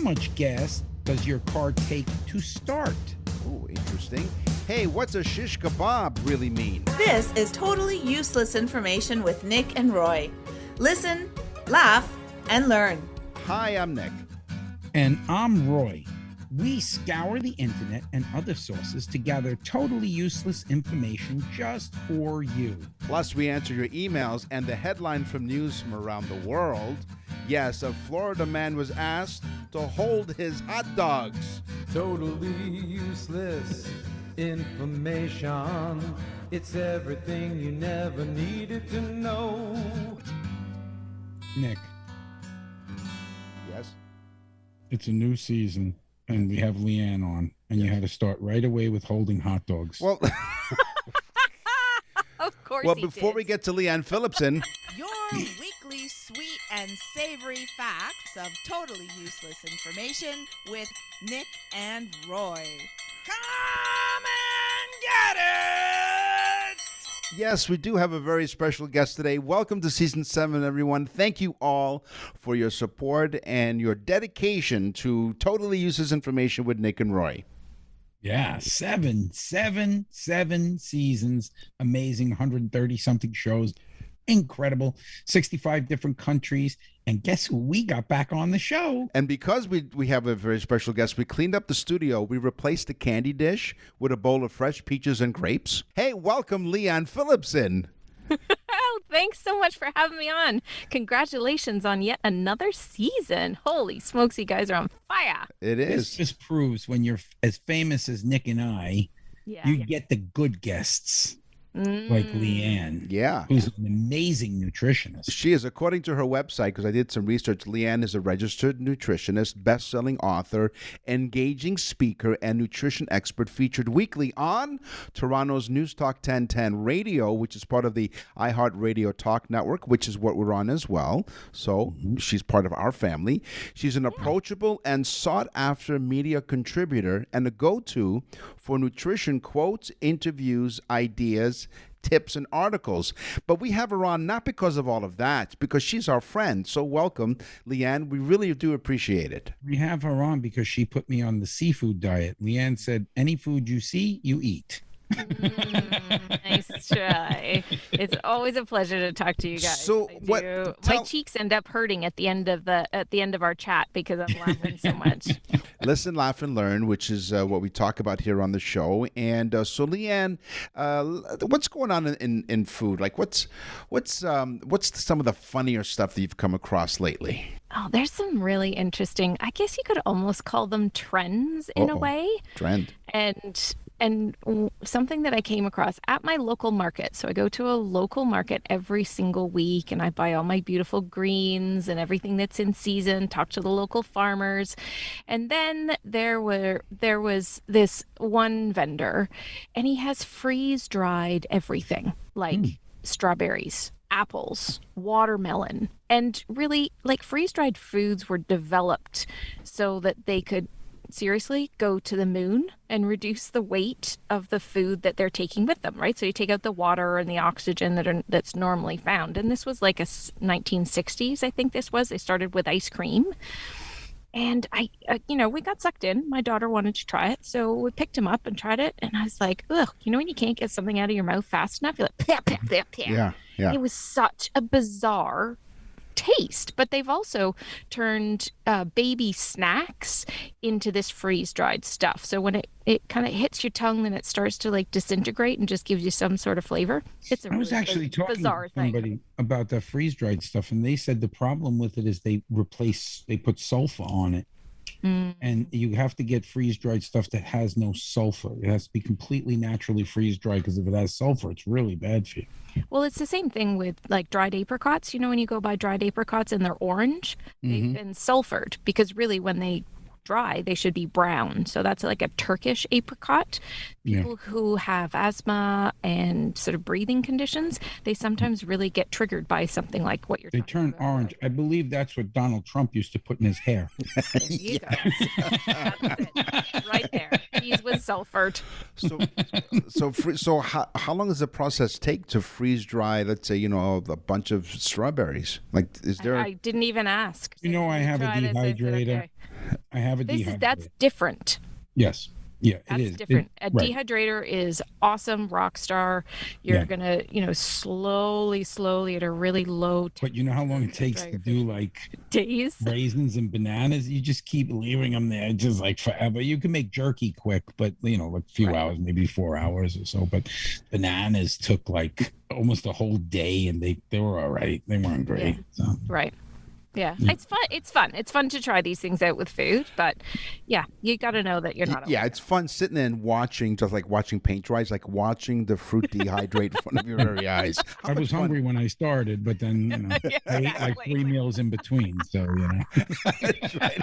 much gas does your car take to start? Oh, interesting. Hey, what's a shish kebab really mean? This is totally useless information with Nick and Roy. Listen, laugh, and learn. Hi, I'm Nick. And I'm Roy. We scour the internet and other sources to gather totally useless information just for you. Plus, we answer your emails and the headline from news from around the world. Yes, a Florida man was asked to hold his hot dogs. Totally useless information. It's everything you never needed to know. Nick, Yes? it's a new season, and we have Leanne on, and you had to start right away with holding hot dogs. Well, Of course well, he before did. we get to Leanne Phillipson, Your weekly sweet and savory facts of totally useless information with Nick and Roy. Come and get it! yes, we do have a very special guest today. Welcome to Season 7, everyone. Thank you all for your support and your dedication to totally useless information with Nick and Roy. Yeah, seven seasons, amazing, 130 something shows, incredible, 65 different countries, and guess who we got back on the show? And because we have a very special guest, we cleaned up the studio. We replaced the candy dish with a bowl of fresh peaches and grapes. Hey, welcome, Leanne Phillipson. Oh, thanks so much for having me on. Congratulations on yet another season. Holy smokes, you guys are on fire. It This is. just proves when you're as famous as Nick and I, Yeah. you get the good guests like Leanne, Yeah. who's an amazing nutritionist. She is, according to her website, because I did some research, Leanne is a registered nutritionist, best-selling author, engaging speaker, and nutrition expert featured weekly on Toronto's News Talk 1010 radio, which is part of the iHeartRadio Talk Network, which is what we're on as well. So she's part of our family. She's an approachable and sought-after media contributor and a go-to for nutrition quotes, interviews, ideas, tips, and articles. But we have her on not because of all of that, because she's our friend. So welcome, Leanne. We really do appreciate it. We have her on because she put me on the seafood diet. Leanne said, any food you see, you eat. Nice try. It's always a pleasure to talk to you guys. So I what- do. tell- My cheeks end up hurting at the end of our chat because I'm laughing so much. Listen, laugh, and learn, which is what we talk about here on the show. And so, Leanne, what's going on in food? Like, what's some of the funnier stuff that you've come across lately? Oh, there's some really interesting, I guess you could almost call them trends in a Uh-oh. way. Trend. And something that I came across at my local market. So I go to a local market every single week and I buy all my beautiful greens and everything that's in season, talk to the local farmers. And then there was this one vendor and he has freeze-dried everything like strawberries, apples, watermelon, and really like freeze-dried foods were developed so that they could seriously go to the moon and reduce the weight of the food that they're taking with them, right? So you take out the water and the oxygen that's normally found. And this was like 1960s, I think this was. They started with ice cream. And we got sucked in. My daughter wanted to try it. So we picked him up and tried it. And I was like, ugh, when you can't get something out of your mouth fast enough, you're like, pah, pah, pah, pah. Yeah. It was such a bizarre taste, but they've also turned baby snacks into this freeze-dried stuff. So when it kind of hits your tongue, then it starts to like disintegrate and just gives you some sort of flavor. It's a I was really actually talking to bizarre thing. somebody about the freeze-dried stuff, and they said the problem with it is they put sulfur on it. And you have to get freeze-dried stuff that has no sulfur. It has to be completely naturally freeze-dried because if it has sulfur, it's really bad for you. Well, it's the same thing with like dried apricots. When you go buy dried apricots and they're orange, they've been sulfured because really when they dry, they should be brown. So that's like a Turkish apricot. People who have asthma and sort of breathing conditions, they sometimes really get triggered by something like what you're They talking turn about. orange. I believe that's what Donald Trump used to put in his hair. There you go. That's it. Right there. Cheese was sulfured. So how long does the process take to freeze dry, let's say, a bunch of strawberries? Like, is there? I didn't even ask. You know, I have a Tried it, so I said, dehydrator. okay. I I have a That's dehydrator. different. Yes. Yeah, That's it is. different. A Right. dehydrator is awesome, rock star. You're Yeah. gonna, slowly at a really low But you know how long it takes dry to your do like days. raisins and bananas? You just keep leaving them there just like forever. You can make jerky quick, but like a few Right. hours, maybe 4 hours or so. But bananas took like almost a whole day, and they were all right. They weren't great. Yeah. So. Right. Yeah. Yeah. It's fun. It's fun. It's fun to try these things out with food, but yeah, you got to know that you're not. Yeah, it's fun sitting there and watching, just like watching paint dry. It's like watching the fruit dehydrate in front of your very eyes. How I much was fun- hungry when I started, but then Yeah, I ate like exactly. 3 meals in between. So That's right.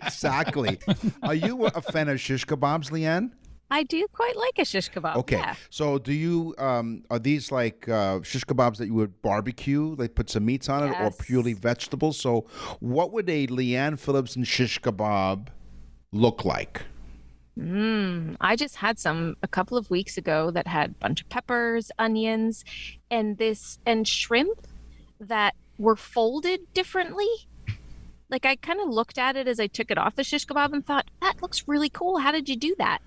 Exactly. Are you a fan of shish kebabs, Leanne? I do quite like a shish kebab. Okay. Yeah. So do you are these like shish kebabs that you would barbecue, like put some meats on it, or Yes. purely vegetables? So what would a Leanne Phillipson shish kebab look like? I just had some a couple of weeks ago that had a bunch of peppers, onions, and shrimp that were folded differently. Like I kind of looked at it as I took it off the shish kebab and thought, that looks really cool. How did you do that?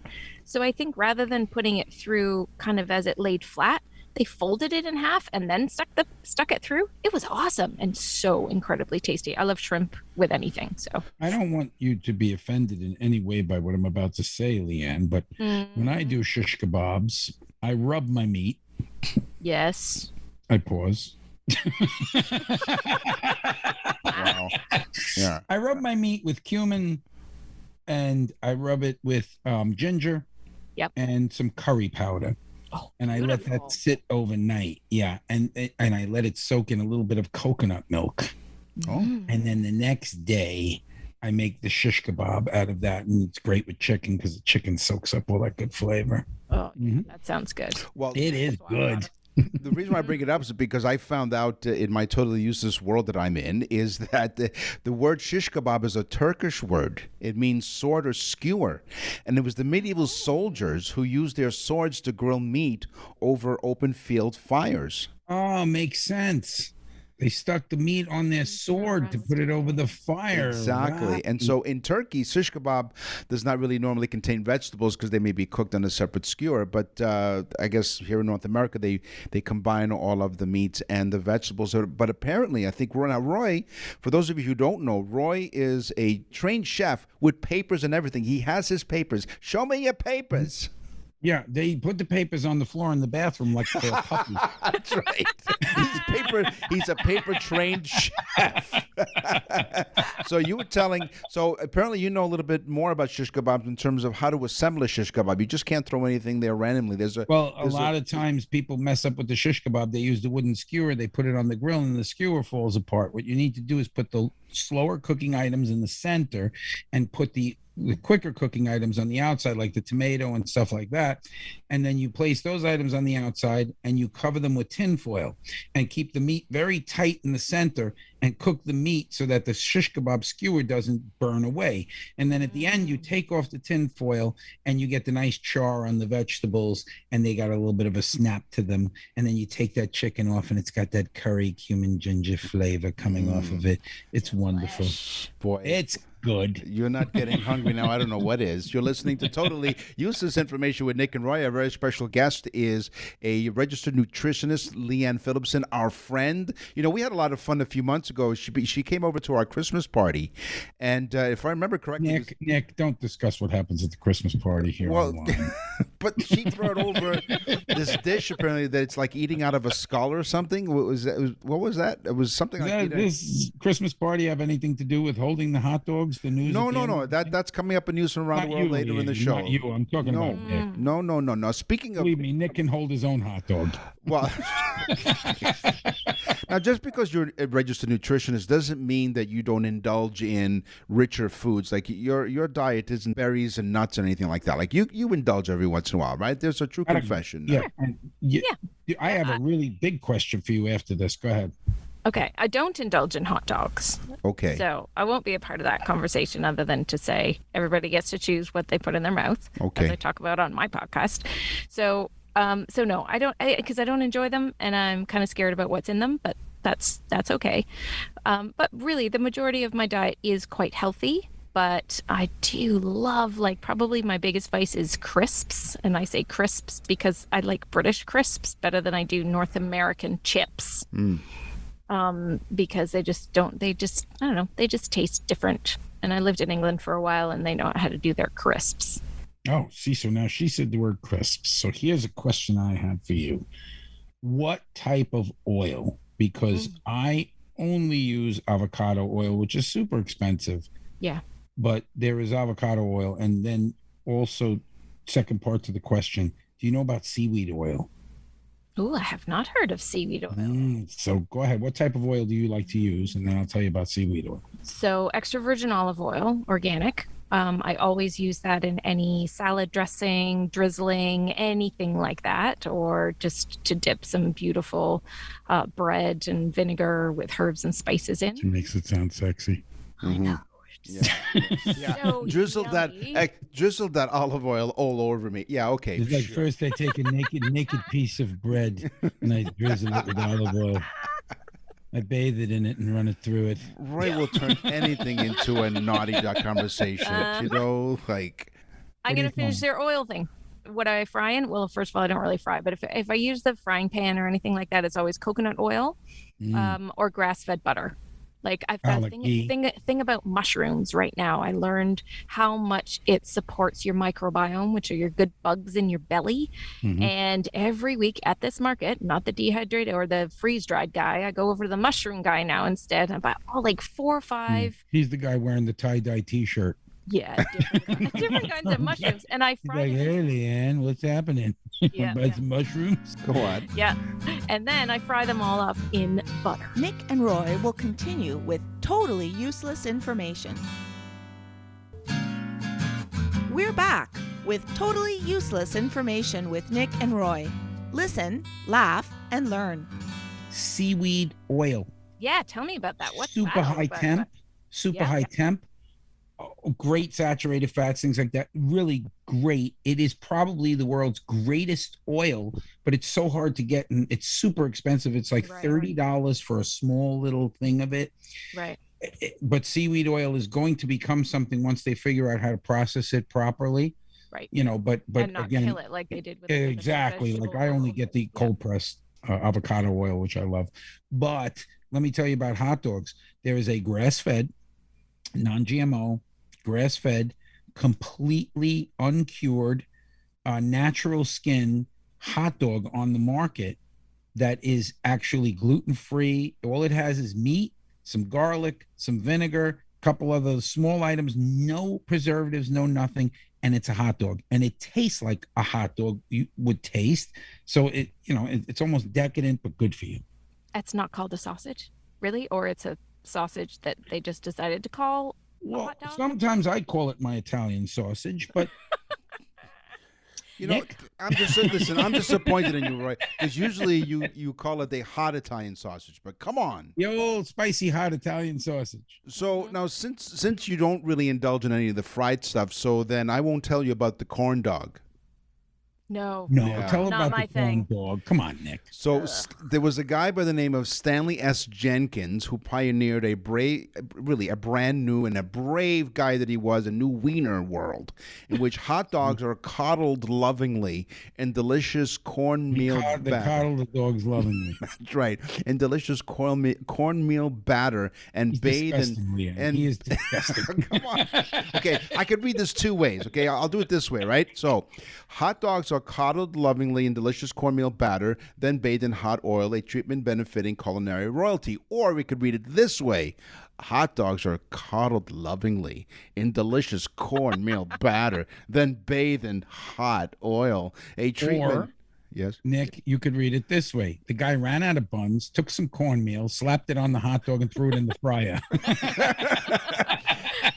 So I think rather than putting it through kind of as it laid flat, they folded it in half and then stuck it through. It was awesome and so incredibly tasty. I love shrimp with anything. So I don't want you to be offended in any way by what I'm about to say, Leanne, but when I do shish kebabs, I rub my meat. yes. I pause. Wow. Yeah. I rub my meat with cumin, and I rub it with ginger. Yep. And some curry powder. Oh, And I let beautiful. that sit overnight. Yeah. And I let it soak in a little bit of coconut milk. Oh. And then the next day, I make the shish kebab out of that. And it's great with chicken because the chicken soaks up all that good flavor. Oh, yeah, Mhm. that sounds good. Well, It is That's why I love good. it. the reason why I bring it up is because I found out in my totally useless world that I'm in is that the word shish kebab is a Turkish word. It means sword or skewer. And it was the medieval soldiers who used their swords to grill meat over open field fires. Oh, makes sense. They stuck the meat on their sword to put it over the fire. Exactly. Right. And so in Turkey, shish kebab does not really normally contain vegetables because they may be cooked on a separate skewer. But I guess here in North America, they combine all of the meats and the vegetables. But apparently, I think Roy, for those of you who don't know, Roy is a trained chef with papers and everything. He has his papers. Show me your papers. Yeah, they put the papers on the floor in the bathroom like they're a puppy. That's right. He's a paper trained chef. So you were telling. So apparently you know a little bit more about shish kebabs in terms of how to assemble a shish kebab. You just can't throw anything there randomly. Well, a lot of times people mess up with the shish kebab. They use the wooden skewer, they put it on the grill, and the skewer falls apart. What you need to do is put the slower cooking items in the center and put the quicker cooking items on the outside, like the tomato and stuff like that. And then you place those items on the outside and you cover them with tin foil and keep the meat very tight in the center and cook the meat so that the shish kebab skewer doesn't burn away. And then at the end, you take off the tin foil and you get the nice char on the vegetables and they got a little bit of a snap to them. And then you take that chicken off and it's got that curry, cumin, ginger flavor coming off of it. It's wonderful. boy. It's good. You're not getting hungry now. I don't know what is. You're listening to Totally Useless Information with Nick and Roy. Our very special guest is a registered nutritionist, Leanne Phillipson, our friend. You know, we had a lot of fun a few months ago. She came over to our Christmas party, and if I remember correctly, Nick, don't discuss what happens at the Christmas party here Well, online. but she brought over this dish apparently that it's like eating out of a skull or something. What was that? What was that? It was something like Does eating- this Christmas party have anything to do with holding the hot dogs? The news? No, at the no, end no. of the thing? That's coming up in news from around Not the world you, later in the Ian, show. Not you. I'm talking No. about Nick. No. Speaking of, Believe me, Nick can hold his own hot dog. well, now just because you're a registered nutritionist doesn't mean that you don't indulge in richer foods. Like your diet isn't berries and nuts or anything like that. Like you indulge every once in a while, right? There's a true confession. Yeah. And I have a really big question for you after this. Go ahead. Okay, I don't indulge in hot dogs. Okay. So I won't be a part of that conversation other than to say everybody gets to choose what they put in their mouth, Okay. as I talk about on my podcast. So no, I don't, because I don't enjoy them and I'm kind of scared about what's in them, but that's okay. But really, the majority of my diet is quite healthy. but I do love, like, probably my biggest vice is crisps. And I say crisps because I like British crisps better than I do North American chips. Because I don't know, they just taste different. And I lived in England for a while and they know how to do their crisps. Oh, see, so now she said the word crisps. So here's a question I have for you. What type of oil? Because I only use avocado oil, which is super expensive. Yeah. But there is avocado oil. And then also, second part to the question, do you know about seaweed oil? Ooh, I have not heard of seaweed oil. So go ahead. What type of oil do you like to use? And then I'll tell you about seaweed oil. So extra virgin olive oil, organic. I always use that in any salad dressing, drizzling, anything like that, or just to dip some beautiful bread and vinegar with herbs and spices in. It makes it sound sexy. I know. Yeah. So drizzle yummy. that olive oil all over me. Yeah, okay. It's like first I take a naked piece of bread and I drizzle it with olive oil. I bathe it in it and run it through it. Roy will turn anything into a naughty duck conversation. You know, like I'm What do going you to finish find? their oil thing. What I fry in? Well, first of all, I don't really fry, but if I use the frying pan or anything like that, it's always coconut oil or grass-fed butter. Like I've got a like ghee. thing about mushrooms right now. I learned how much it supports your microbiome, which are your good bugs in your belly. And every week at this market, not the dehydrated or the freeze-dried guy, I go over to the mushroom guy now instead. I buy like 4 or 5. He's the guy wearing the tie-dye T-shirt. Yeah, different kinds of mushrooms. And I He's fry like, them. hey, Leanne, what's happening? Yeah, Buy yeah. some mushrooms? go on. Yeah. And then I fry them all up in butter. Nick and Roy will continue with totally useless information. We're back with totally useless information with Nick and Roy. Listen, laugh, and learn. Seaweed oil. Yeah, tell me about that. What's super that all high about? temp. Super Yeah, high yeah. temp. Oh, great saturated fats, things like that. Really great. It is probably the world's greatest oil, but it's so hard to get and it's super expensive. It's like Right. $30 for a small little thing of it. Right. But seaweed oil is going to become something once they figure out how to process it properly. Right. You know, but And not again, kill it like they did with the exactly. Like vegetable I only oil. get the cold pressed avocado oil, which I love. But let me tell you about hot dogs. There is a grass fed, non GMO, grass fed, completely uncured, natural skin hot dog on the market that is actually gluten free. All it has is meat, some garlic, some vinegar, a couple other small items, no preservatives, no nothing. And it's a hot dog, and it tastes like a hot dog you would taste. So it's almost decadent, but good for you. It's not called a sausage, really? Or it's a sausage that they just decided to call a Well, hot dog? sometimes I call it my Italian sausage, but You know, Nick? I'm disappointed in you, Roy, because usually you call it a hot Italian sausage, but come on. the old spicy hot Italian sausage. So now, since you don't really indulge in any of the fried stuff, so then I won't tell you about the corn dog. No. No, Yeah. tell Not about my the corn thing. dog. Come on, Nick. So there was a guy by the name of Stanley S. Jenkins who pioneered a brand new and a brave guy that he was, a new wiener world in which hot dogs are coddled lovingly in delicious cornmeal They batter. coddle the dogs lovingly. That's right, in delicious cornmeal batter and He's bathe disgusting, Leanne. and He is disgusting. Come on. Okay, I could read this 2 ways. Okay, I'll do it this way, right? So, hot dogs are coddled lovingly in delicious cornmeal batter, then bathed in hot oil, a treatment benefiting culinary royalty. Or we could read it this way. Hot dogs are coddled lovingly in delicious cornmeal batter, then bathed in hot oil, a treatment. Or- Yes. Nick, you could read it this way. The guy ran out of buns, took some cornmeal, slapped it on the hot dog, and threw it in the fryer.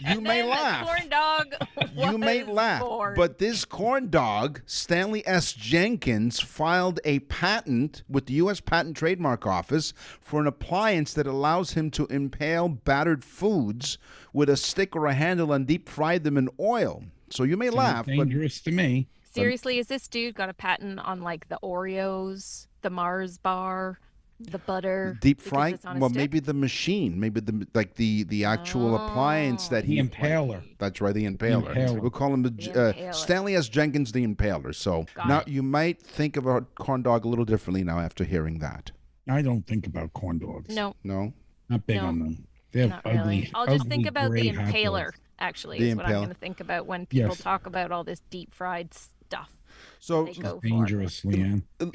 You may And the laugh. corn dog. You may was laugh, born. but this corn dog, Stanley S. Jenkins, filed a patent with the U.S. Patent and Trademark Office for an appliance that allows him to impale battered foods with a stick or a handle and deep fry them in oil. So you may laugh, but Dangerous to me. Seriously, is this dude got a patent on like the Oreos, the Mars bar, the butter. Deep because frying? it's on a Well, stick. maybe the machine, maybe the actual appliance that The he Impaler. That's right, the Impaler. Impaler. We'll call him Impaler. Stanley S. Jenkins, the Impaler. So Got now it. you might think of a corn dog a little differently now after hearing that. I don't think about corn dogs. No, No, Not big No, on them. They're not ugly. really. I'll just think ugly about the gray hot Impaler. dogs. Actually, The is what I'm Impaler. going to think about when people Yes. talk about all this deep fried stuff. so They go for. Dangerous, Leanne. Oh,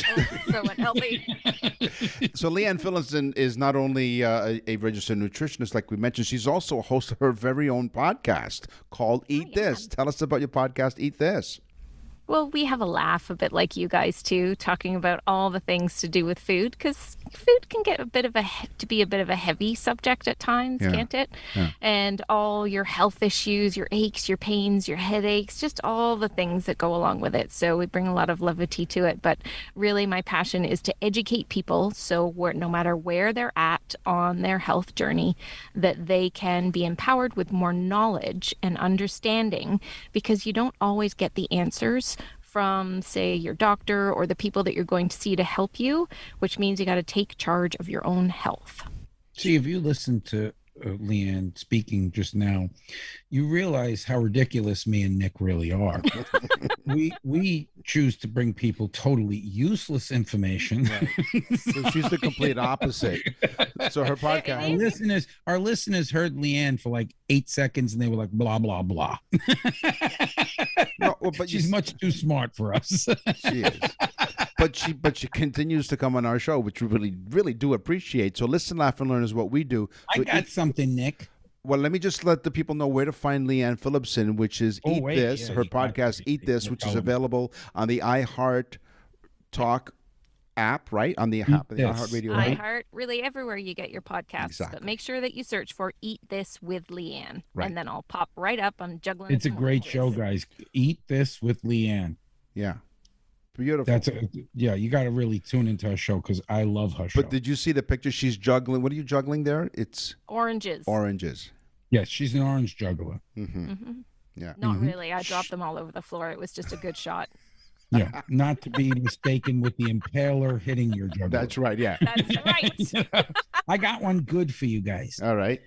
so unhealthy. so Leanne Phillipson is not only a registered nutritionist, like we mentioned, she's also a host of her very own podcast called Eat This. Tell us about your podcast, Eat This. Well, we have a laugh a bit like you guys too, talking about all the things to do with food, because food can get to be a bit of a heavy subject at times, Yeah. can't it? Yeah. And all your health issues, your aches, your pains, your headaches, just all the things that go along with it. So we bring a lot of levity to it. But really, my passion is to educate people, so no matter where they're at on their health journey, that they can be empowered with more knowledge and understanding, because you don't always get the answers from, say, your doctor or the people that you're going to see to help you, which means you got to take charge of your own health. See, if you listen to Leanne speaking just now, you realize how ridiculous me and Nick really are. we choose to bring people totally useless information. So she's the complete opposite. So her podcast. Our listeners heard Leanne for like 8 seconds and they were like blah blah blah. No, well, but She's much too smart for us. She is. But she continues to come on our show, which we really do appreciate. So listen, laugh, and learn is what we do. I So got something, Nick. well, let me just let the people know where to find Leanne Phillipson, which is Oh, Eat wait, This, yeah, her you got podcast, to Eat This, which is tell 'em. available on the iHeart Talk app, right? On the app, the This. iHeartRadio app. iHeart, really everywhere you get your podcasts. Exactly. But make sure that you search for Eat This with Leanne. Right. And then I'll pop right up. I'm juggling. It's a some great oranges. show, guys. Eat This with Leanne. Yeah. Beautiful. Yeah, you got to really tune into her show because I love her show. But did you see the picture she's juggling? What are you juggling there? It's Oranges. oranges. Yes, she's an orange juggler. Yeah. Not really. I dropped them all over the floor. It was just a good shot. Yeah, not to be mistaken with the impaler hitting your juggler. That's right. Yeah. That's right. I got one good for you guys. All right.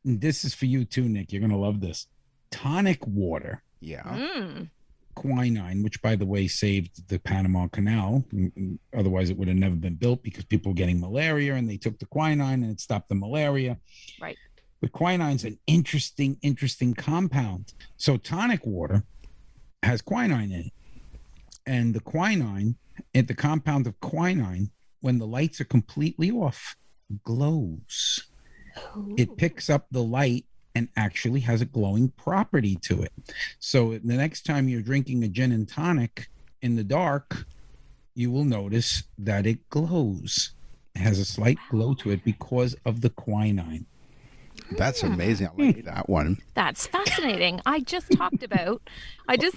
And this is for you too, Nick. You're gonna love this. Tonic water, Yeah. Mm. quinine, which by the way saved the Panama Canal. Otherwise, it would have never been built because people were getting malaria, and they took the quinine and it stopped the malaria. Right. But quinine's an interesting compound. So tonic water has quinine in it. And the quinine, and the compound of quinine, when the lights are completely off, glows. It picks up the light and actually has a glowing property to it. So the next time you're drinking a gin and tonic in the dark, you will notice that it glows. It has a slight glow to it because of the quinine. That's amazing. I like that one. That's fascinating. I just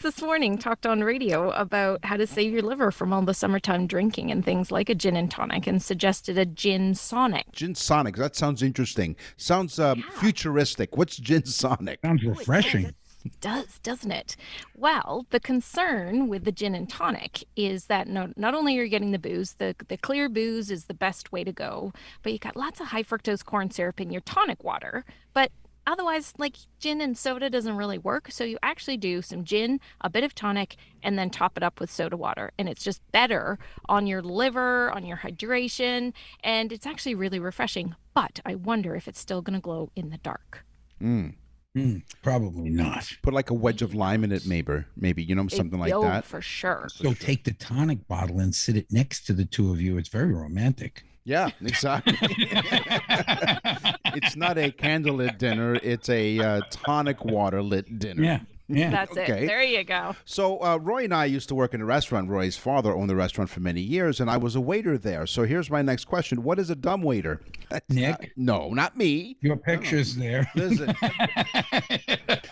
this morning talked on radio about how to save your liver from all the summertime drinking and things like a gin and tonic, and suggested a gin sonic. Gin Sonic. That sounds interesting. Sounds futuristic. What's Gin Sonic? Sounds refreshing. It does, doesn't it? Well, the concern with the gin and tonic is that not only are you getting the booze, the clear booze is the best way to go, but you got lots of high fructose corn syrup in your tonic water. But otherwise, like, gin and soda doesn't really work. So you actually do some gin, a bit of tonic, and then top it up with soda water. And it's just better on your liver, on your hydration, and it's actually really refreshing. But I wonder if it's still going to glow in the dark. Probably not. Put like a wedge of lime in it, maybe something like Oh, that. for sure. So take the tonic bottle and sit it next to the two of you. It's very romantic. Yeah, exactly. It's not a candlelit dinner; it's a tonic water lit dinner. Yeah. Yeah. That's Okay. it. There you go. So Roy and I used to work in a restaurant. Roy's father owned the restaurant for many years, and I was a waiter there. So here's my next question: what is a dumb waiter? Nick, No, not me. your picture's there. Listen.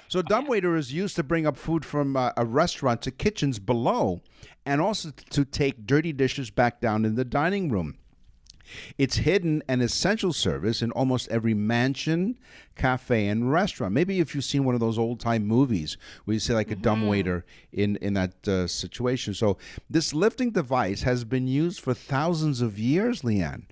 So dumbwaiter is used to bring up food from a restaurant to kitchens below, and also to take dirty dishes back down in the dining room. It's hidden an essential service in almost every mansion, cafe, and restaurant. Maybe if you've seen one of those old-time movies where you see like a dumbwaiter in that situation. So this lifting device has been used for thousands of years, Leanne.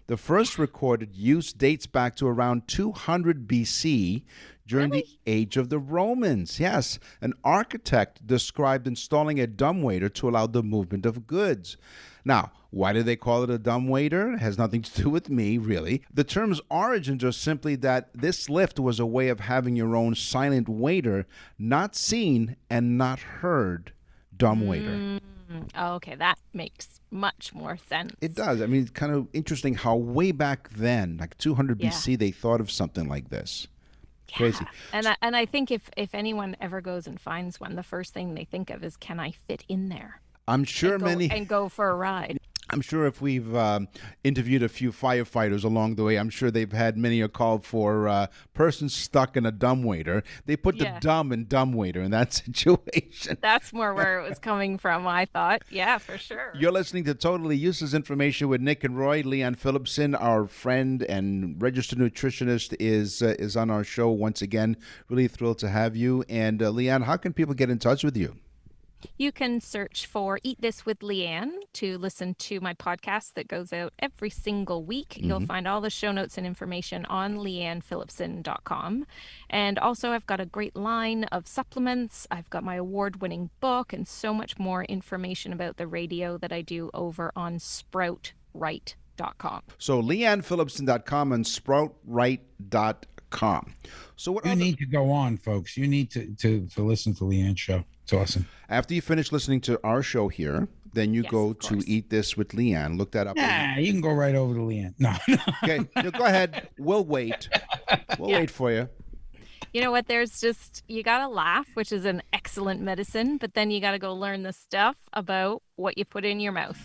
The first recorded use dates back to around 200 BC during the age of the Romans. Yes, an architect described installing a dumbwaiter to allow the movement of goods. Now, why do they call it a dumbwaiter? It has nothing to do with me, really. The term's origins are simply that this lift was a way of having your own silent waiter, not seen and not heard dumbwaiter. Oh, okay, that makes much more sense. It does. I mean, it's kind of interesting how way back then, like 200 Yeah. BC, they thought of something like this. Crazy. And I think if anyone ever goes and finds one, the first thing they think of is, can I fit in there? I'm sure And go for a ride. I'm sure if we've interviewed a few firefighters along the way, I'm sure they've had many a call for persons stuck in a dumbwaiter. They put the dumb in dumbwaiter in that situation. That's more where it was coming from, I thought. Yeah, for sure. You're listening to Totally Useless Information with Nick and Roy. Leanne Phillipson, our friend and registered nutritionist, is on our show once again. Really thrilled to have you. And Leanne, how can people get in touch with you? You can search for Eat This with Leanne to listen to my podcast that goes out every single week. You'll find all the show notes and information on leannephillipson.com. And also, I've got a great line of supplements. I've got my award-winning book and so much more information about the radio that I do over on sproutright.com. So leannephillipson.com and sproutright.com. So what You need to go on, folks. You need to listen to Leanne's show. It's awesome. After you finish listening to our show here, then you go of to course. Eat This with Leanne. Look that up. Yeah, you can go right over to Leanne. No. Okay, no, go ahead. We'll wait. We'll wait for you. You know what? There's just, you got to laugh, which is an excellent medicine, but then you got to go learn the stuff about what you put in your mouth.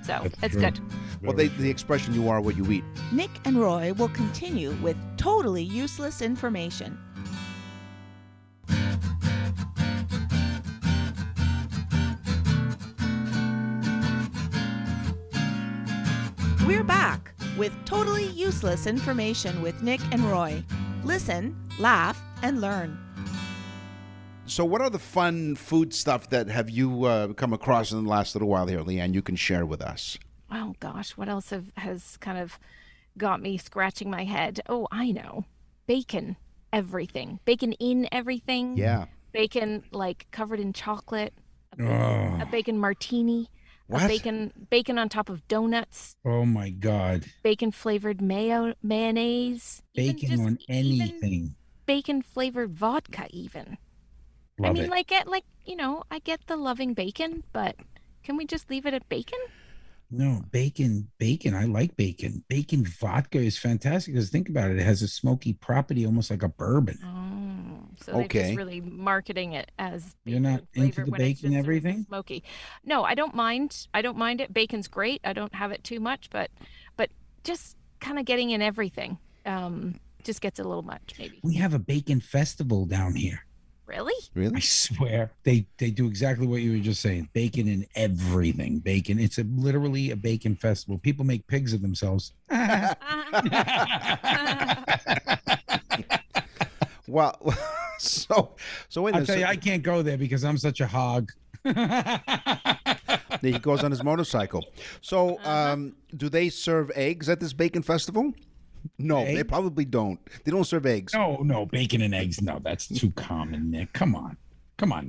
So it's true. good. Well, the expression "you are what you eat." Nick and Roy will continue with totally useless information. We're back with totally useless information with Nick and Roy. Listen, laugh, and learn. So, what are the fun food stuff that have you come across in the last little while here, Leanne? You can share with us. Oh gosh, what else has kind of got me scratching my head? Oh, I know. Bacon, everything. Bacon in everything. Yeah. Bacon like covered in chocolate. Oh. A bacon martini. What? A bacon on top of donuts. Oh my God. Bacon flavored mayonnaise. Bacon on anything. Bacon flavored vodka even. Love I mean, it. I get the loving bacon, but can we just leave it at bacon? No, bacon. I like bacon. Bacon vodka is fantastic because think about it. It has a smoky property, almost like a bourbon. So they're Okay. just really marketing it as You're not bacon into flavored the when it's bacon just everything? smoky. No, I don't mind. I don't mind it. Bacon's great. I don't have it too much, but just kind of getting in everything just gets a little much maybe. We have a bacon festival down here. Really? I Really? swear they do exactly what you were just saying. Bacon in everything. Bacon. It's literally a bacon festival. People make pigs of themselves. Well, so wait a I'll tell you, minute. I can't go there because I'm such a hog. He goes on his motorcycle. So, do they serve eggs at this bacon festival? No, they Egg? probably don't. They don't serve eggs. No, bacon and eggs. No, that's too common, Nick. Come on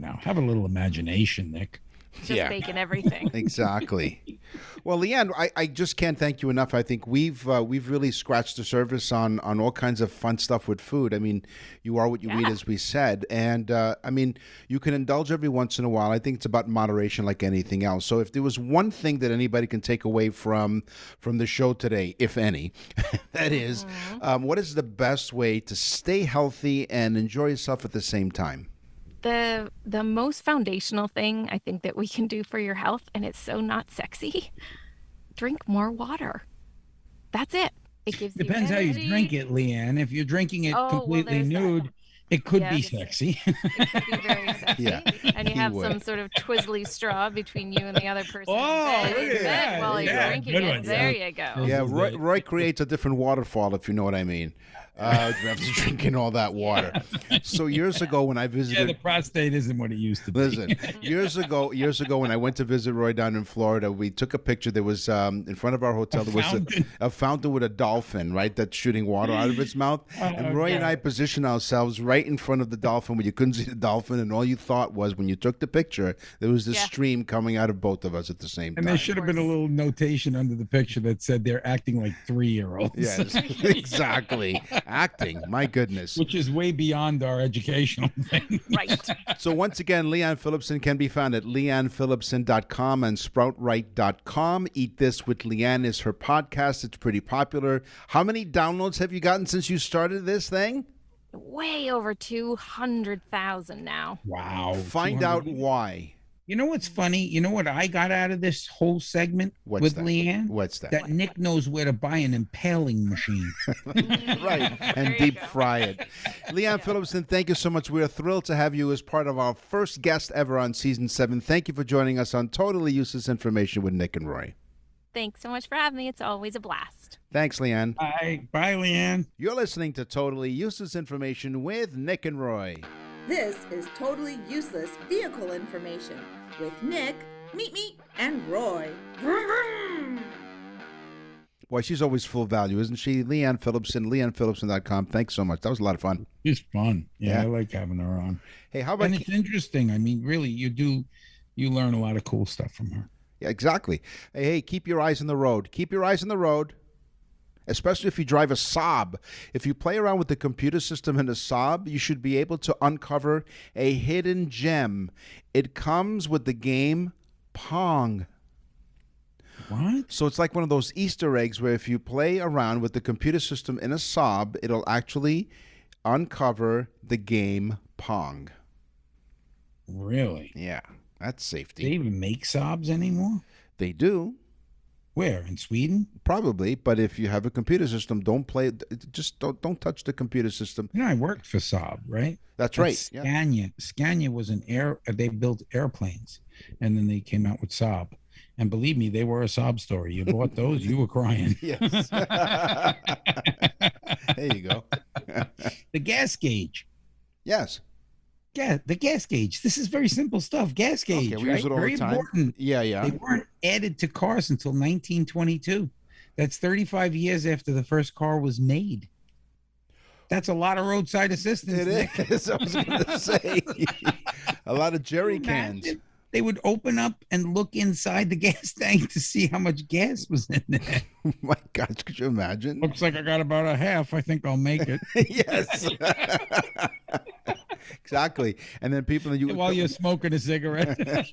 now. Have a little imagination, Nick. Just bacon everything. Exactly. Well, Leanne, I just can't thank you enough. I think we've really scratched the surface on all kinds of fun stuff with food. I mean, you are what you eat, as we said, and I mean, you can indulge every once in a while. I think it's about moderation, like anything else. So, if there was one thing that anybody can take away from the show today, if any, that is, what is the best way to stay healthy and enjoy yourself at the same time? The most foundational thing I think that we can do for your health, and it's so not sexy, drink more water. That's it. It gives Depends you how you energy. drink it, Leanne. If you're drinking it Oh, well, completely there's that. nude, it could Yeah, be this- sexy. It could be very sexy. Yeah, And you he have would. some sort of twizzly straw between you and the other person Oh, in bed, look at that. while you're Yeah, drinking good it. one, There yeah. you go. Yeah. Yeah, This is Roy, it. Roy creates a different waterfall, if you know what I mean. After drinking all that water. So years ago when I Yeah, visited the prostate isn't what it used to be. Listen, years ago, when I went to visit Roy down in Florida, we took a picture. There was in front of our hotel. There was a fountain with a dolphin, right, that's shooting water out of its mouth. And Roy and I positioned ourselves right in front of the dolphin, where you couldn't see the dolphin, and all you thought was when you took the picture, there was this stream coming out of both of us at the same time. And there should have been a little notation under the picture that said they're acting like 3-year-olds. Yes, exactly. Acting, my goodness. Which is way beyond our educational thing. Right. So once again, Leanne Phillipson can be found at leannephillipson.com and sproutright.com. Eat This with Leanne is her podcast. It's pretty popular. How many downloads have you gotten since you started this thing? Way over 200,000 now. Wow. Find out 200. why. You know what's funny? You know what I got out of this whole segment with that? Leanne? What's that? That Nick knows where to buy an impaling machine. Right, and deep fry it. Leanne Phillipson, thank you so much. We're thrilled to have you as part of our first guest ever on Season 7. Thank you for joining us on Totally Useless Information with Nick and Roy. Thanks so much for having me. It's always a blast. Thanks, Leanne. Bye, Leanne. You're listening to Totally Useless Information with Nick and Roy. This is Totally Useless Vehicle Information with Nick, Meet Me, and Roy. Vroom, vroom. Boy, she's always full value, isn't she? Leanne Phillipson, leannephillipson.com. Thanks so much. That was a lot of fun. It's fun. Yeah. Yeah, I like having her on. Hey, how about... And it's interesting. I mean, really, you learn a lot of cool stuff from her. Yeah, exactly. Hey, keep your eyes on the road. Keep your eyes on the road, especially if you drive a Saab. If you play around with the computer system in a Saab, you should be able to uncover a hidden gem. It comes with the game Pong. What? So it's like one of those Easter eggs where if you play around with the computer system in a Saab, it'll actually uncover the game Pong. Really? Yeah, that's Do safety. they even make Saabs anymore? They do. Where? In Sweden? Probably, but if you have a computer system, don't touch the computer system. You know, I worked for Saab, right? That's right. At Yeah. Scania. Scania was they built airplanes, and then they came out with Saab. And believe me, they were a sob story. You bought those, you were crying. Yes. There you go. The gas gauge. Yes. Yeah, the gas gauge. This is very simple stuff. Gas gauge. Okay, we right? use it all very the time. important. Yeah, yeah. They weren't added to cars until 1922. That's 35 years after the first car was made. That's a lot of roadside assistance. It Nick. is. I was going to say. A lot of jerry cans. Imagine they would open up and look inside the gas tank to see how much gas was in there. Oh my gosh, could you imagine? Looks like I got about a half. I think I'll make it. Yes. Exactly. And then people that you While you're smoking a cigarette. Let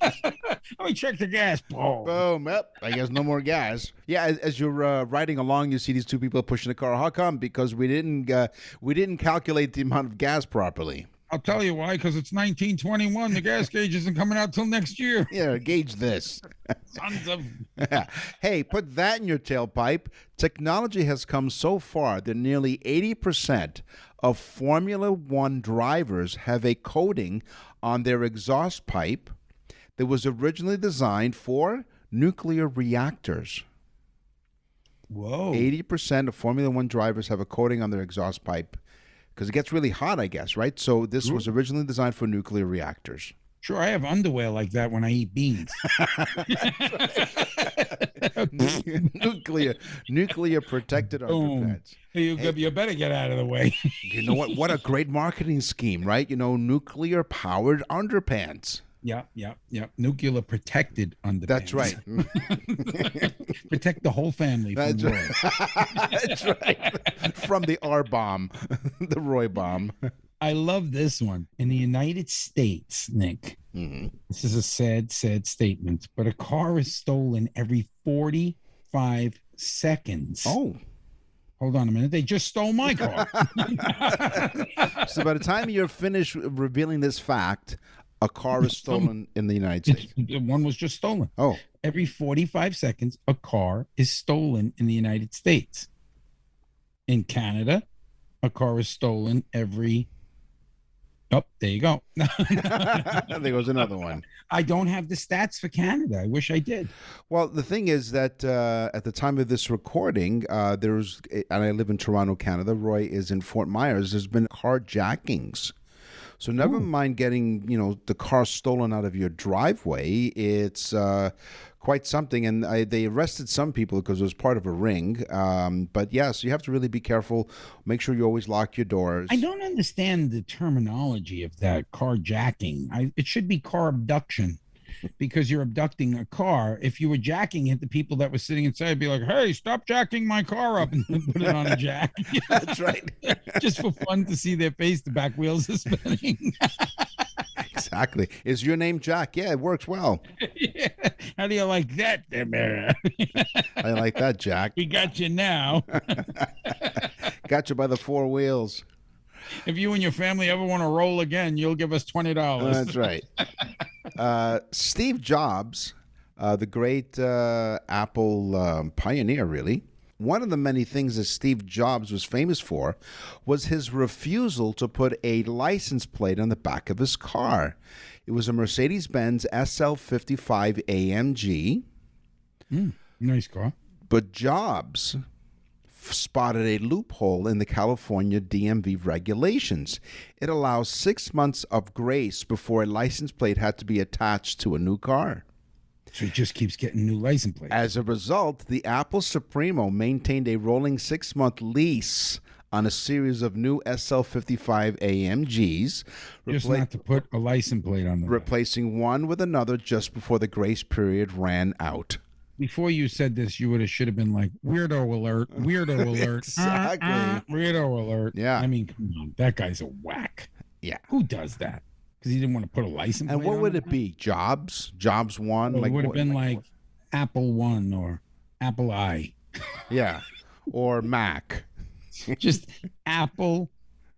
me check the gas. Oh. boom, yep. I guess no more gas. Yeah, as you're riding along, you see these two people pushing the car. How come? Because we didn't calculate the amount of gas properly. I'll tell you why, because it's 1921. The gas gauge isn't coming out till next year. Yeah, gauge this. Sons of... Hey, put that in your tailpipe. Technology has come so far that nearly 80% of Formula One drivers have a coating on their exhaust pipe that was originally designed for nuclear reactors. Whoa. 80% of Formula One drivers have a coating on their exhaust pipe because it gets really hot, I guess, right? So this was originally designed for nuclear reactors. Sure, I have underwear like that when I eat beans. nuclear protected Boom. underpants. You better get out of the way. You know what? What a great marketing scheme, right? You know, nuclear powered underpants. Yeah. Nuclear protected underpants. That's right. Protect the whole family from That's Roy. right. That's right. From the R bomb, the Roy bomb. I love this one. In the United States, Nick, this is a sad statement, but a car is stolen every 45 seconds. Oh. Hold on a minute. They just stole my car. So by the time you're finished revealing this fact, a car is stolen in the United States. One was just stolen. Oh. Every 45 seconds, a car is stolen in the United States. In Canada, a car is stolen every Oh, there you go. There goes another one. I don't have the stats for Canada. I wish I did. Well, the thing is that at the and I live in Toronto, Canada. Roy is in Fort Myers. There's been carjackings. So never mind getting, the car stolen out of your driveway. It's quite something. And they arrested some people because it was part of a ring. But yeah, so you have to really be careful. Make sure you always lock your doors. I don't understand the terminology of that carjacking. It should be car abduction. Because you're abducting a car. If you were jacking it, the people that were sitting inside would be like, hey, stop jacking my car up, and put it on a jack. That's right. Just for fun to see their face, the back wheels are spinning. Exactly. Is your name Jack? Yeah, it works well. Yeah. How do you like that, there, Mara? I like that, Jack. We got you now. Got you by the four wheels. If you and your family ever want to roll again, you'll give us $20. That's right. Steve Jobs, the great Apple pioneer, really. One of the many things that Steve Jobs was famous for was his refusal to put a license plate on the back of his car. It was a Mercedes-Benz SL55 AMG. Nice car. But Jobs spotted a loophole in the California DMV regulations. It allows 6 months of grace before a license plate had to be attached to a new car. So it just keeps getting new license plates. As a result, the Apple Supremo maintained a rolling 6-month lease on a series of new SL55 AMGs, Just not to put a license plate on them. replacing one with another just before the grace period ran out. Before you said this, you should have been like, weirdo alert, weirdo alert. Exactly. Weirdo alert. Yeah. I mean, come on. That guy's a whack. Yeah. Who does that? Because he didn't want to put a license And plate what on would it? it be? Jobs? Jobs one? It would have what- been like Apple One or Apple I. Yeah. Or Mac. Just Apple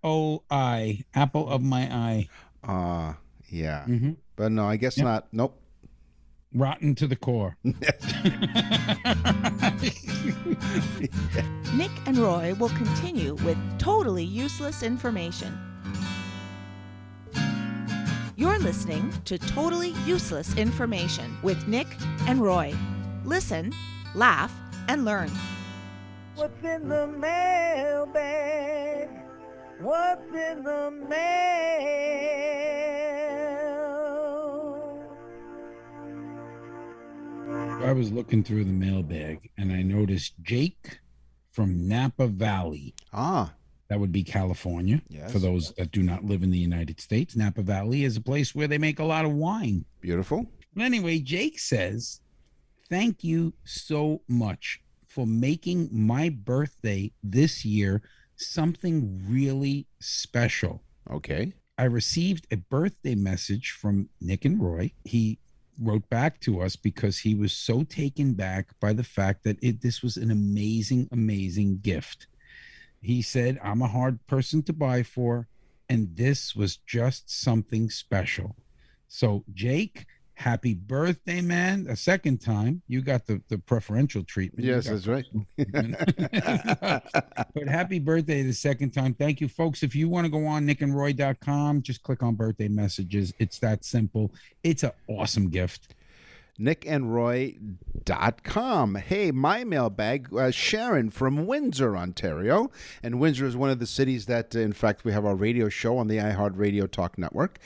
OI. Apple of my eye. Yeah. Mm-hmm. But no, I guess Yep. not. Nope. Rotten to the core. Nick and Roy will continue with totally useless information. You're listening to Totally Useless Information with Nick and Roy. Listen, laugh, and learn. What's in the mailbag? What's in the mail? I was looking through the mailbag and I noticed Jake from Napa Valley. That would be California. Yes. For those that do not live in the United States, Napa Valley is a place where they make a lot of wine. Beautiful. Anyway, Jake says, thank you so much for making my birthday this year something really special. Okay. I received a birthday message from Nick and Roy. He wrote back to us because he was so taken back by the fact that this was an amazing, amazing gift. He said, I'm a hard person to buy for, and this was just something special. So, Jake, happy birthday, man. A second time. You got the preferential treatment. Yes, You got- that's right. But happy birthday the second time. Thank you, folks. If you want to go on nickandroy.com, just click on birthday messages. It's that simple. It's an awesome gift. nickandroy.com. Hey, my mailbag, Sharon from Windsor, Ontario. And Windsor is one of the cities that, in fact, we have our radio show on the iHeartRadio Talk Network.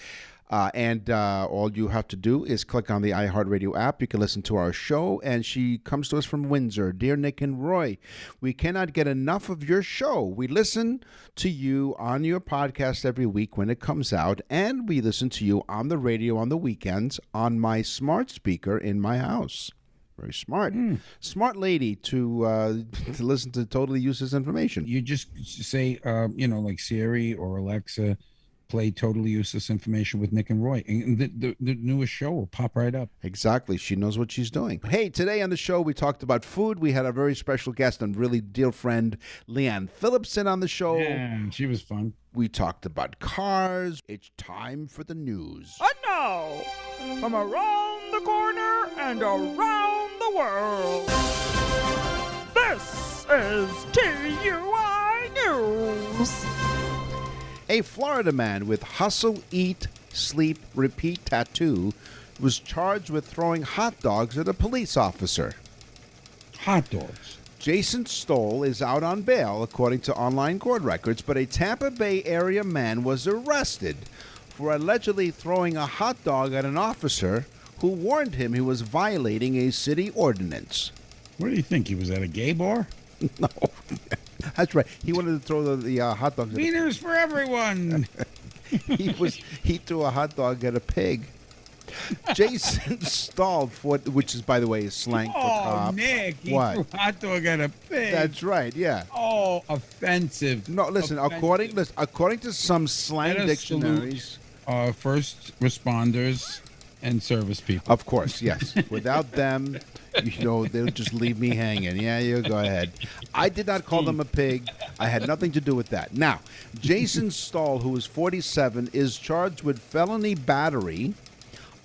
And all you have to do is click on the iHeartRadio app. You can listen to our show. And she comes to us from Windsor. Dear Nick and Roy, we cannot get enough of your show. We listen to you on your podcast every week when it comes out. And we listen to you on the radio on the weekends on my smart speaker in my house. Very smart. Smart lady to listen to totally useless information. You just say, like Siri or Alexa, play Totally Useless Information with Nick and Roy. And the newest show will pop right up. Exactly. She knows what she's doing. Hey, today on the show, we talked about food. We had a very special guest and really dear friend, Leanne Phillipson, on the show. Yeah, she was fun. We talked about cars. It's time for the news. And now, from around the corner and around the world, this is TUI News. A Florida man with hustle, eat, sleep, repeat tattoo was charged with throwing hot dogs at a police officer. Hot dogs. Jason Stoll is out on bail, according to online court records, but a Tampa Bay area man was arrested for allegedly throwing a hot dog at an officer who warned him he was violating a city ordinance. What do you think? He was at a gay bar? No, that's right. He wanted to throw the hot dogs. Wieners for everyone. He threw a hot dog at a pig. Jason Stahl, which is, by the way, is slang for cop. Nick, he What? threw a hot dog at a pig. That's right. Yeah. Oh, offensive. No, listen. Offensive. According to some slang Let us dictionaries, first responders and service people. of course, yes. Without them, they'll just leave me hanging. Yeah, you go ahead. I did not call them a pig. I had nothing to do with that. Now, Jason Stahl, who is 47, is charged with felony battery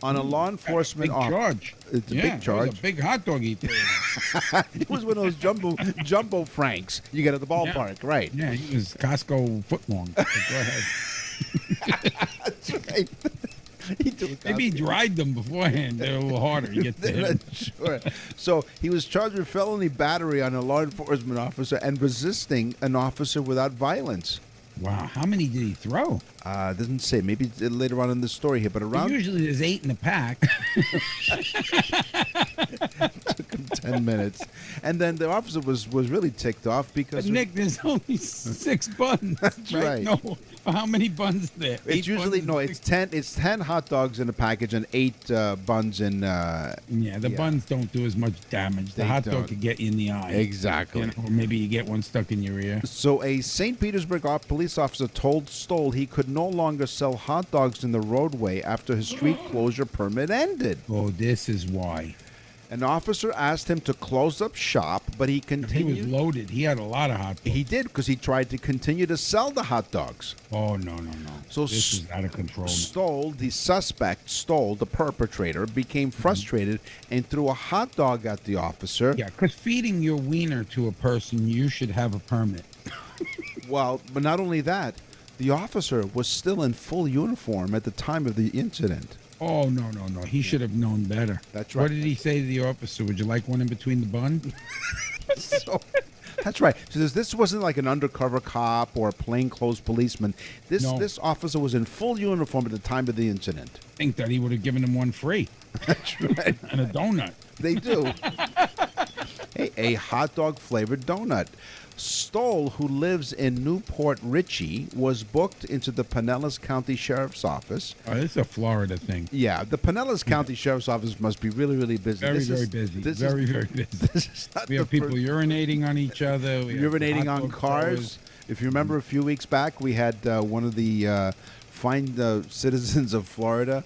on a law enforcement Big charge. It's a Yeah, big it was charge. a big hot dog he threw. It was one of those jumbo franks you get at the ballpark, right? Yeah, he was Costco footlong. But go ahead. That's right. He threw a Maybe he dried them beforehand. They're a little harder. You get to hit 'em. Sure. So he was charged with felony battery on a law enforcement officer and resisting an officer without violence. Wow, how many did he throw? Doesn't say. Maybe later on in the story here, but around Usually there's 8 in a pack. took him 10 minutes, and then the officer was really ticked off because But Nick, there's only 6 buns. That's right. No, how many buns are there? it's 8 usually buns no. is It's 10. It's 10 hot dogs in a package and 8 buns in. Yeah, the buns don't do as much damage. The They hot don't. dog could get you in the eye. Exactly. You know, or maybe you get one stuck in your ear. So a St. Petersburg police officer told Stoll he could no longer sell hot dogs in the roadway after his street closure permit ended. Oh, this is why. An officer asked him to close up shop, but he He continued. was loaded. He had a lot of hot dogs. He did because he tried to continue to sell the hot dogs. Oh, no. So This is out of control. Stoll, the suspect, the perpetrator, became frustrated and threw a hot dog at the officer. Yeah, because feeding your wiener to a person, you should have a permit. Well, but not only that, the officer was still in full uniform at the time of the incident. Oh, no. He should have known better. That's What right. did he say to the officer? Would you like one in between the bun? So, that's right. So this wasn't like an undercover cop or a plainclothes policeman. No. This officer was in full uniform at the time of the incident. Think that he would have given him one free. That's right. And a donut. They do. A hot dog flavored donut. Stoll, who lives in Newport Richey, was booked into the Pinellas County Sheriff's Office. Oh, this is a Florida thing. Yeah, the Pinellas County Sheriff's Office must be really, really busy. Very, This very is- busy. this Very, is, very busy. This is not We the have people first- urinating on each other. We have urinating hot on dog cars. throwers. If you remember a few weeks back, we had one of the fine citizens of Florida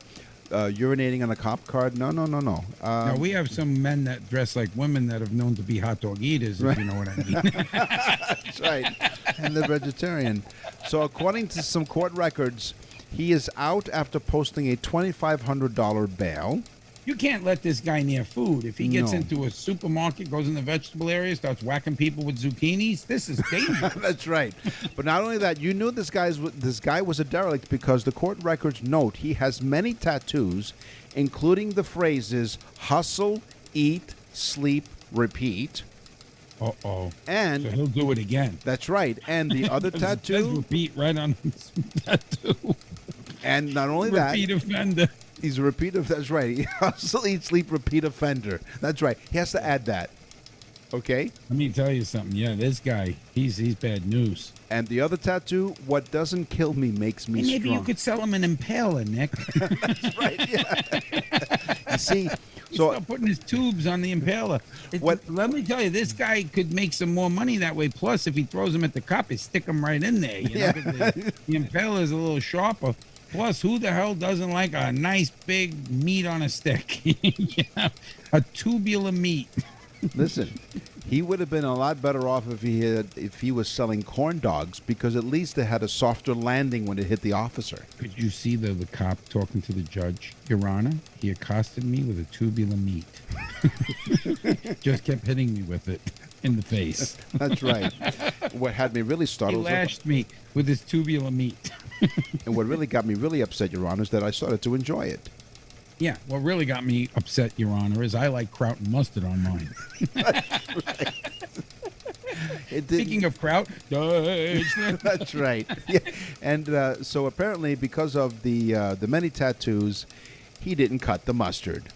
urinating on a cop car. No. Now, we have some men that dress like women that have known to be hot dog eaters, if you know what I mean. That's right. And the vegetarian. So, according to some court records, he is out after posting a $2,500 bail. You can't let this guy near food. If he gets No. into a supermarket, goes in the vegetable area, starts whacking people with zucchinis, this is dangerous. That's right. But not only that, you knew this guy was a derelict because the court records note he has many tattoos, including the phrases hustle, eat, sleep, repeat. Uh-oh. And So he'll do it again. that's right. And the other It says tattoo, repeat right on his tattoo. and not only that, Repeat offender. he's a repeat of that's right. Hustle, eat, sleep, repeat offender. That's right. He has to add that. Okay? Let me tell you something. Yeah, this guy, he's bad news. And the other tattoo, what doesn't kill me makes me Hey, maybe strong. you could sell him an impaler, Nick. Right, yeah. You see, So so putting his tubes on the impaler. Let me tell you, this guy could make some more money that way. Plus, if he throws them at the cop, he stick them right in there. You know, 'cause the impaler is a little sharper. Plus, who the hell doesn't like a nice big meat on a stick? You know, a tubular meat. listen, he would have been a lot better off if he was selling corn dogs because at least it had a softer landing when it hit the officer. Could you see the cop talking to the judge? Your Honor, he accosted me with a tubular meat. Just kept hitting me with it in the face. That's right. What had me really He startled was lashed me with his tubular meat. And what really got me really upset, Your Honor, is that I started to enjoy it. Yeah, what really got me upset, Your Honor, is I like kraut and mustard on mine. Speaking of kraut, that's right. Yeah. And so apparently, because of the many tattoos, he didn't cut the mustard.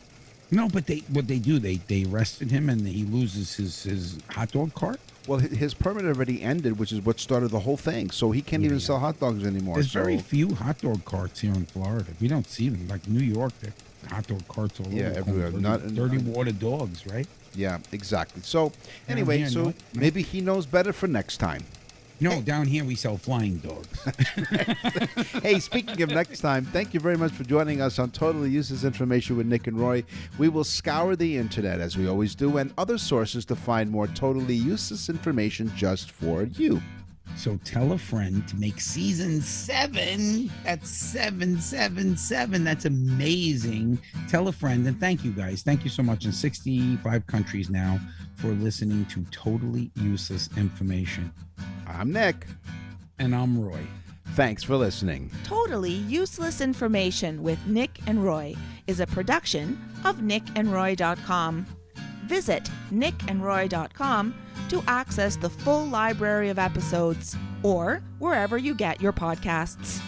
no, but what they do, they arrested him and he loses his hot dog cart. Well, his permit already ended, which is what started the whole thing. So he can't even sell hot dogs anymore. There's so. very few hot dog carts here in Florida. We don't see them. Like New York, there are hot dog carts all over. Yeah, everywhere. Dirty water dogs, right? Yeah, exactly. So anyway, here, no. maybe he knows better for next time. No, down here we sell flying dogs. Hey, speaking of next time, thank you very much for joining us on Totally Useless Information with Nick and Roy. We will scour the internet, as we always do, and other sources to find more totally useless information just for you. So tell a friend to make season 7. That's 777. That's amazing. Tell a friend, and thank you guys. Thank you so much in 65 countries now for listening to Totally Useless Information. I'm Nick. And I'm Roy. Thanks for listening. Totally Useless Information with Nick and Roy is a production of nickandroy.com. Visit nickandroy.com to access the full library of episodes or wherever you get your podcasts.